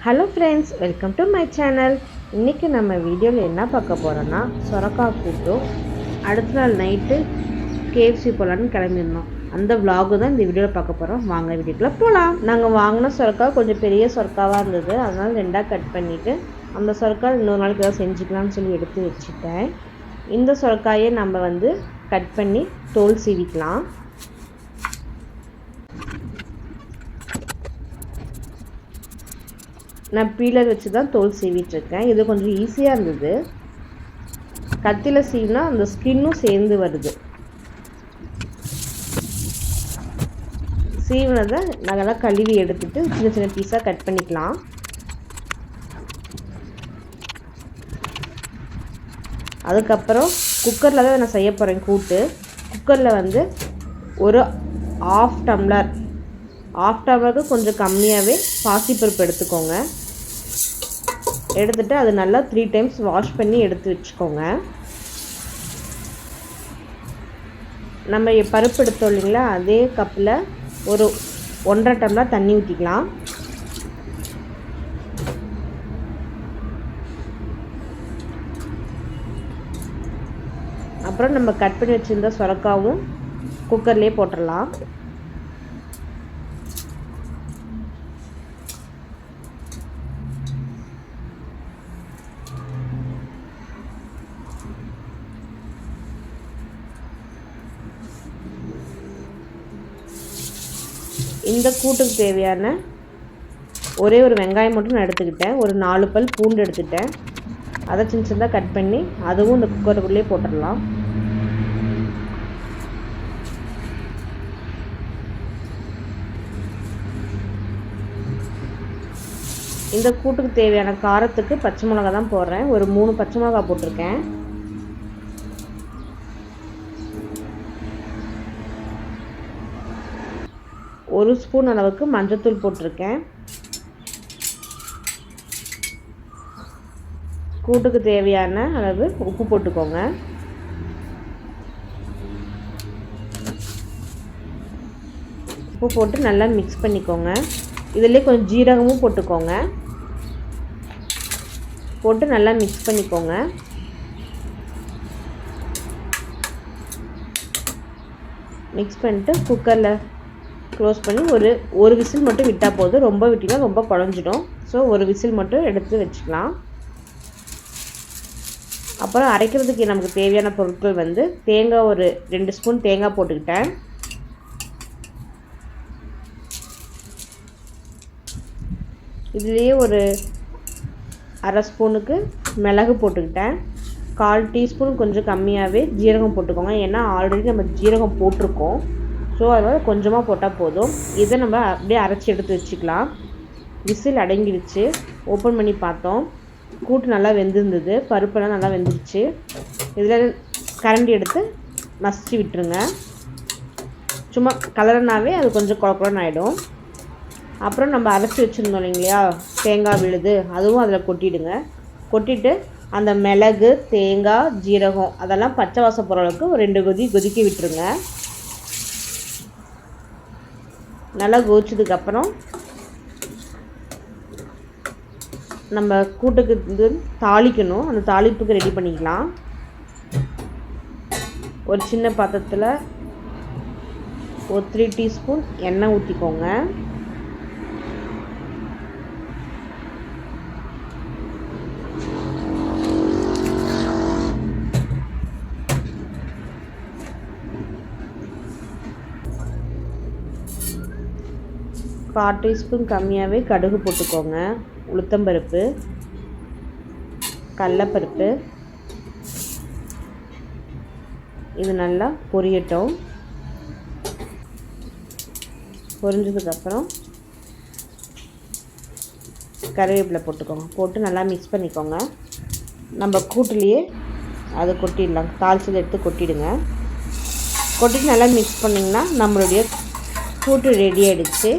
Hello friends, welcome to my channel. இன்றைக்கி நம்ம வீடியோவில் என்ன பார்க்க போகிறோன்னா சொரக்காய் கூட்டும் அடுத்த நாள் நைட்டு KFC போகலான்னு கிளம்பியிருந்தோம். அந்த விலாகு தான் இந்த வீடியோவில் பார்க்க போகிறோம். வாங்க வீடியோக்குள்ளே போகலாம். நாங்கள் வாங்கின சொரக்காய் கொஞ்சம் பெரிய சொரக்காவாக இருந்தது, அதனால் 2ஆக கட் பண்ணிவிட்டு அந்த சொரக்காய் இன்னொரு நாளைக்கு ஏதாவது செஞ்சுக்கலாம்னு சொல்லி எடுத்து வச்சுட்டேன். இந்த சொரக்காயை நம்ம கட் பண்ணி தோல் சீவிக்கலாம். நான் பீலர் வச்சு தான் தோல் சீவிட்டுருக்கேன். இது கொஞ்சம் ஈஸியாக இருந்தது. கத்தியில் சீவினா அந்த ஸ்கின்னும் சேர்ந்து வருது. சீவினதை நாங்கள்லாம் கழுவி எடுத்துட்டு சின்ன சின்ன பீஸாக கட் பண்ணிக்கலாம். அதுக்கப்புறம் குக்கரில் தான் நான் செய்ய போகிறேன் கூட்டு. குக்கரில் ஒரு ஆஃப் டம்ளருக்கு கொஞ்சம் கம்மியாகவே பாசிப்பருப்பு எடுத்துக்கோங்க. எடுத்துகிட்டு அது நல்லா 3 டைம்ஸ் வாஷ் பண்ணி எடுத்து வச்சுக்கோங்க. நம்ம பருப்பு எடுத்தோம் இல்லைங்களா, அதே கப்பில் ஒரு 1.5 டம்ளர் தண்ணி ஊற்றிக்கலாம். அப்புறம் நம்ம கட் பண்ணி வச்சுருந்த சொரக்காவும் குக்கர்லேயே போட்டுடலாம். இந்த கூட்டுக்கு தேவையான ஒரே ஒரு வெங்காயம் மட்டும் நான் எடுத்துக்கிட்டேன். ஒரு 4 பல் பூண்டு எடுத்துட்டேன். அதை சின்ன சின்னதாக கட் பண்ணி அதுவும் இந்த குக்கருக்குள்ளேயே போட்டுடலாம். இந்த கூட்டுக்கு தேவையான காரத்துக்கு பச்சை மிளகா தான் போடுறேன். ஒரு 3 பச்சை மிளகா போட்டிருக்கேன். ஒரு ஸ்பூன் அளவுக்கு மஞ்சள்தூள் போட்டிருக்கேன். கூட்டுக்கு தேவையான அளவு உப்பு போட்டுக்கோங்க. உப்பு போட்டு நல்லா மிக்ஸ் பண்ணிக்கோங்க. இதிலே கொஞ்சம் ஜீரகமும் போட்டுக்கோங்க. போட்டு நல்லா மிக்ஸ் பண்ணிக்கோங்க. மிக்ஸ் பண்ணிட்டு குக்கரில் க்ளோஸ் பண்ணி ஒரு விசில் மட்டும் விட்டால் போதும். ரொம்ப விட்டிங்கன்னா ரொம்ப குழஞ்சிடும். ஸோ ஒரு விசில் மட்டும் எடுத்து வச்சுக்கலாம். அப்புறம் அரைக்கிறதுக்கு நமக்கு தேவையான பொருட்கள் தேங்காய் ஒரு 2 ஸ்பூன் தேங்காய் போட்டுக்கிட்டேன். இதுலேயே ஒரு 1/2 ஸ்பூனுக்கு மிளகு போட்டுக்கிட்டேன். 1/4 டீஸ்பூன் கொஞ்சம் கம்மியாகவே ஜீரகம் போட்டுக்கோங்க. ஏன்னா ஆல்ரெடி நம்ம ஜீரகம் போட்டிருக்கோம். ஸோ அதனால் கொஞ்சமாக போட்டால் போதும். இதை நம்ம அப்படியே அரைச்சி எடுத்து வச்சுக்கலாம். விசில் அடங்கிடுச்சு. ஓப்பன் பண்ணி பார்த்தோம். கூட்டு நல்லா வெந்திருந்தது. பருப்பெல்லாம் நல்லா வெந்துருச்சு. இதில் கரண்டி எடுத்து மசிச்சு விட்டுருங்க. சும்மா கலர்னாவே அது கொஞ்சம் குழக்குழன்னு ஆகிடும். அப்புறம் நம்ம அரைச்சி வச்சுருந்தோம் இல்லைங்களா, தேங்காய் விழுது, அதுவும் அதில் கொட்டிடுங்க. கொட்டிட்டு அந்த மிளகு, தேங்காய், ஜீரகம் அதெல்லாம் பச்சை வாசம் போகிற அளவுக்கு ஒரு 2 கொதிக்க விட்டுருங்க. நல்லா கொதிச்சதுக்கப்புறம் நம்ம கூட்டுக்கு தாளிக்கணும். அந்த தாளிப்புக்கு ரெடி பண்ணிக்கலாம். ஒரு சின்ன பாத்திரத்தில் ஒரு 3 டீஸ்பூன் எண்ணெய் ஊற்றிக்கோங்க. கால் டீஸ்பூன் கம்மியாகவே கடுகு போட்டுக்கோங்க. உளுத்தம்பருப்பு, கடலைப்பருப்பு இது நல்லா பொரியட்டும். பொரிஞ்சதுக்கப்புறம் கருவேப்பிலை போட்டுக்கோங்க. போட்டு நல்லா மிக்ஸ் பண்ணிக்கோங்க. நம்ம கூட்டுலேயே அதை கொட்டிடலாம். தாளிச்சதை எடுத்து கொட்டிடுங்க. கொட்டிட்டு நல்லா மிக்ஸ் பண்ணிங்கன்னா நம்மளுடைய கூட்டு ரெடி ஆகிடுச்சு.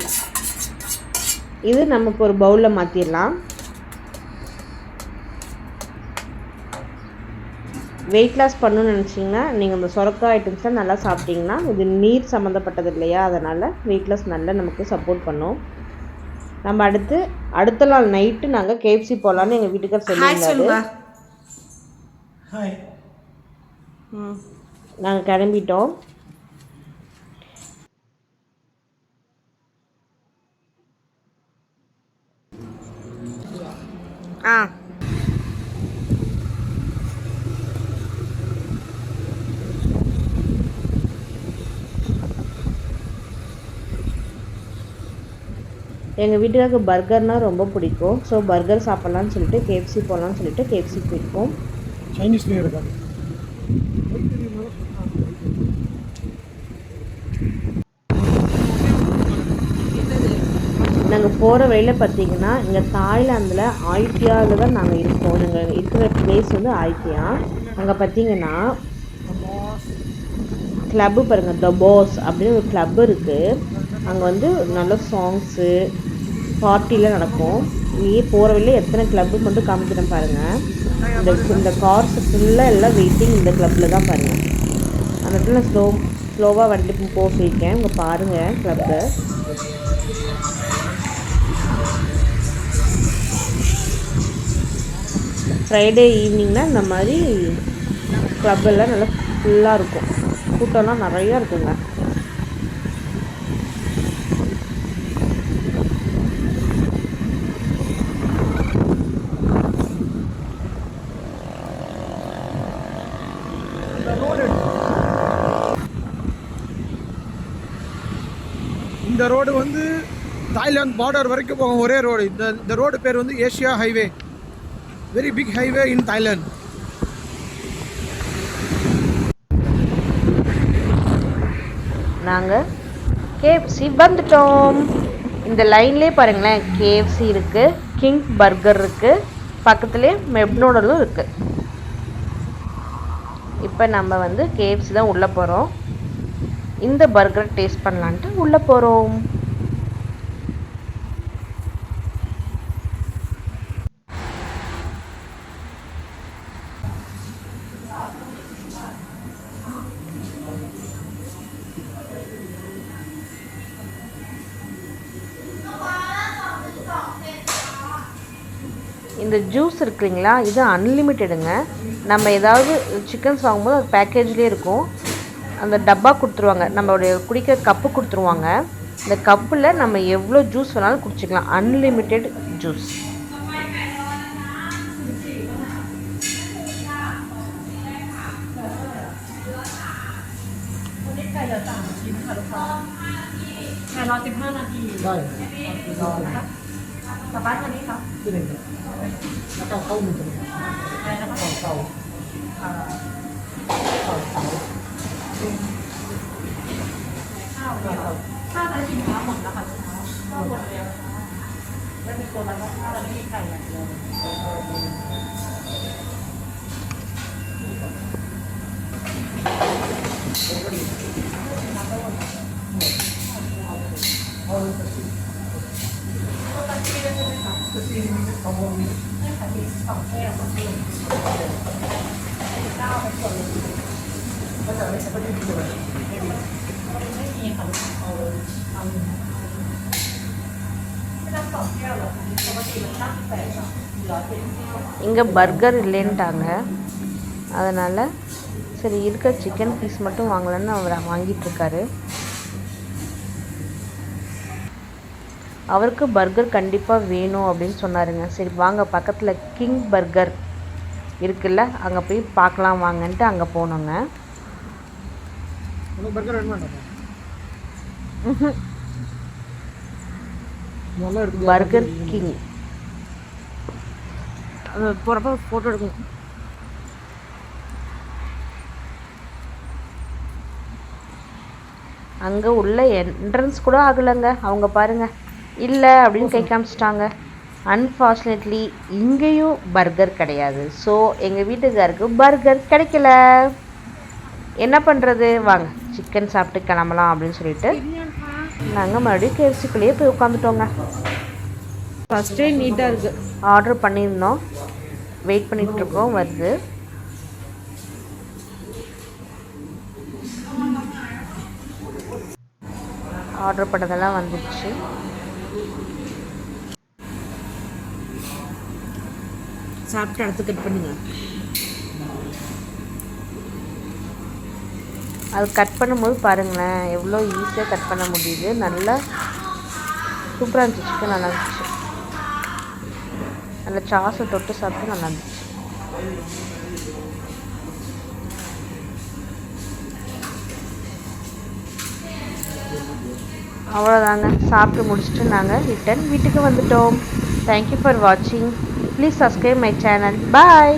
இது நமக்கு ஒரு பவுலில் மாற்றிடலாம். வெயிட் லாஸ் பண்ணணும்னு நினச்சிங்கன்னா நீங்கள் இந்த சொரக்காய் ஐட்டம்ஸ்லாம் நல்லா சாப்பிட்டிங்கன்னா, இது நீர் சம்மந்தப்பட்டது இல்லையா, அதனால் வெயிட் லாஸ் நல்லா நமக்கு சப்போர்ட் பண்ணும். நம்ம அடுத்து அடுத்த நாள் நைட்டு நாங்கள் கேஎஃப்சி போகலான்னு எங்கள் வீட்டுக்கார் சொல்லியிருந்தாரு. நாங்கள் கிளம்பிட்டோம். எங்கள் வீட்டுக்காருக்கு பர்கர்னால் ரொம்ப பிடிக்கும். ஸோ பர்கர் சாப்பிட்லான்னு சொல்லிட்டு கேஎஃப்சி போகலான்னு சொல்லிட்டு கேஎஃப்சி போயிருக்கோம். சைனீஸ்லேயே இருக்காது. நாங்கள் போகிற வழியில் பார்த்தீங்கன்னா இங்கே தாய்லாந்தில் ஆயித்தியாவில் தான் நாங்கள் இருக்கோம். நாங்கள் இருக்கிற பிளேஸ் வந்து ஆயித்தியா. அங்கே பார்த்தீங்கன்னா கிளப்பு பாருங்கள், த பாஸ் அப்படின்னு ஒரு கிளப் இருக்குது. அங்கே வந்து நல்ல சாங்ஸு பார்ட்டிலாம் நடக்கும். இங்கேயே போகிற வழியில் எத்தனை கிளப்பு மட்டும் காமிக்கிறேன் பாருங்கள். இந்த கார்ஸ் ஃபுல்லாக எல்லாம் வெயிட்டிங் இந்த கிளப்பில் தான் பாருங்கள். அந்த இடத்துல ஸ்லோவாக வண்டி போக போயிருக்கேன். இங்கே பாருங்கள் கிளப்பு. ஃப்ரைடே ஈவினிங்னா இந்த மாதிரி கிளப்பெல்லாம் நல்லா ஃபுல்லாக இருக்கும். கூட்டம்லாம் நிறையா இருக்குங்க. இந்த ரோடு வந்து தாய்லாந்து பார்டர் வரைக்கும் போகும் ஒரே ரோடு. இந்த ரோடு பேர் வந்து Asia highway. Very big highway in Thailand. நாங்கள் கேஎஃப்சி வந்துட்டோம். இந்த லைன்லேயே பாருங்களேன், கேஎஃப்சி இருக்குது, கிங் பர்கர் இருக்குது, பக்கத்துலேயே மெக்டொனால்டும் இருக்குது. இப்போ நம்ம வந்து கேஎஃப்சி தான் உள்ளே போகிறோம். இந்த பர்கரை டேஸ்ட் பண்ணலான்ட்டு உள்ளே போகிறோம். இந்த ஜூஸ் இருக்குங்களா, இது அன்லிமிட்டெடுங்க. நம்ம ஏதாவது சிக்கன்ஸ் வாங்கும்போது அது பேக்கேஜ்லேயே இருக்கும். அந்த டப்பா கொடுத்துருவாங்க, நம்மளுடைய குடிக்கிற கப்பு கொடுத்துருவாங்க. இந்த கப்பில் நம்ம எவ்வளோ ஜூஸ் வேணாலும் குடிச்சிக்கலாம். Unlimited juice. இங்கே பர்கர் இல்லைன்ட்டாங்க. அதனால் சரி இருக்க சிக்கன் பீஸ் மட்டும் வாங்கலான்னு அவர் வாங்கிட்டுருக்காரு. அவருக்கு பர்கர் கண்டிப்பாக வேணும் அப்படின்னு சொன்னாருங்க. சரி வாங்க, பக்கத்தில் கிங் பர்கர் இருக்குல்ல, அங்கே போய் பார்க்கலாம் வாங்கன்ட்டு அங்கே போனோங்க. பர்கர் கிங் அது போகிறப்ப ஃபோட்டோ எடுக்கணும். அங்கே உள்ள என்ட்ரன்ஸ் கூட ஆகலைங்க. அவங்க பாருங்கள் இல்லை அப்படின்னு கை காமிச்சிட்டாங்க. அன்ஃபார்ச்சுனேட்லி இங்கேயும் பர்கர் கிடையாது. ஸோ எங்கள் வீட்டுக்காருக்கு பர்கர் கிடைக்கல. என்ன பண்ணுறது, வாங்க சிக்கன் சாப்பிட்டு கிளம்பலாம் அப்படின்னு சொல்லிட்டு நாங்கள் மறுபடியும் கேஎஃப்சிக்குள்ளேயே போய் உட்காந்துட்டோங்க. ஃபஸ்ட்டே நீட்டாக இருக்குது. ஆர்டர் பண்ணியிருந்தோம், வெயிட் பண்ணிகிட்ருக்கோம், வருது. ஆர்டர் பண்ணதெல்லாம் வந்துடுச்சு. சாப்பிட்டு அடுத்து கட் பண்ணுங்க. அது கட் பண்ணும்போது பாருங்களேன் எவ்வளோ ஈஸியாக கட் பண்ண முடியுது. நல்லா சூப்பராக இருந்துச்சு. சிக்கன் நல்லா இருந்துச்சு. நல்லா சாஸை தொட்டு சாப்பிட்டு நல்லா இருந்துச்சு. அவ்வளோதாங்க. சாப்பிட்டு முடிச்சுட்டு நாங்கள் ரிட்டன் வீட்டுக்கு வந்துட்டோம். தேங்க்யூ ஃபார் வாட்சிங். Please subscribe my channel. Bye.